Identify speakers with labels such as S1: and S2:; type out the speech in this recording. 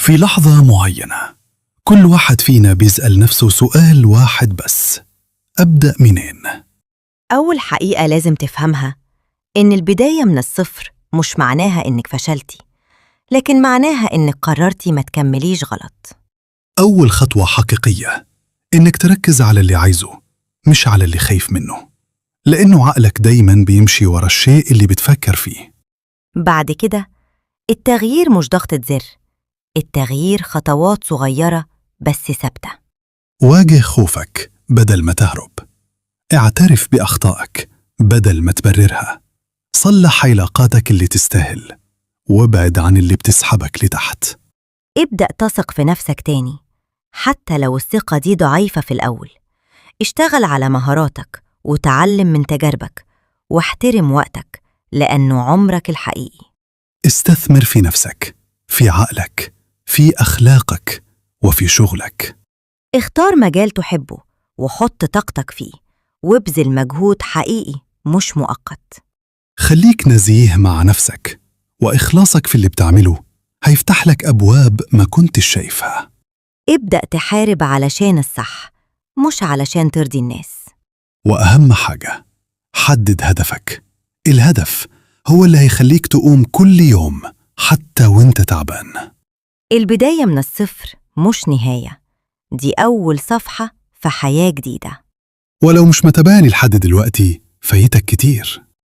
S1: في لحظة معينة كل واحد فينا بيسأل نفسه سؤال واحد بس: أبدأ منين؟
S2: أول حقيقة لازم تفهمها إن البداية من الصفر مش معناها إنك فشلتي، لكن معناها إنك قررتي ما تكمليش غلط.
S1: أول خطوة حقيقية إنك تركز على اللي عايزه مش على اللي خايف منه، لأنه عقلك دايماً بيمشي ورا الشيء اللي بتفكر فيه.
S2: بعد كده التغيير مش ضغطة زر، التغيير خطوات صغيرة بس ثابتة.
S1: واجه خوفك بدل ما تهرب، اعترف بأخطائك بدل ما تبررها، صلح علاقاتك اللي تستاهل وابعد عن اللي بتسحبك لتحت.
S2: ابدأ تثق في نفسك تاني حتى لو الثقة دي ضعيفة في الأول. اشتغل على مهاراتك وتعلم من تجاربك، واحترم وقتك لأنه عمرك الحقيقي.
S1: استثمر في نفسك، في عقلك، في أخلاقك، وفي شغلك.
S2: اختار مجال تحبه وحط طاقتك فيه، وابذل مجهود حقيقي مش مؤقت.
S1: خليك نزيه مع نفسك، وإخلاصك في اللي بتعمله هيفتح لك أبواب ما كنتش شايفها.
S2: ابدأ تحارب علشان الصح مش علشان ترضي الناس.
S1: وأهم حاجة، حدد هدفك. الهدف هو اللي هيخليك تقوم كل يوم حتى وانت تعبان.
S2: البداية من الصفر مش نهاية، دي أول صفحة في حياة جديدة.
S1: ولو مش متباني لحد دلوقتي فايتك كتير.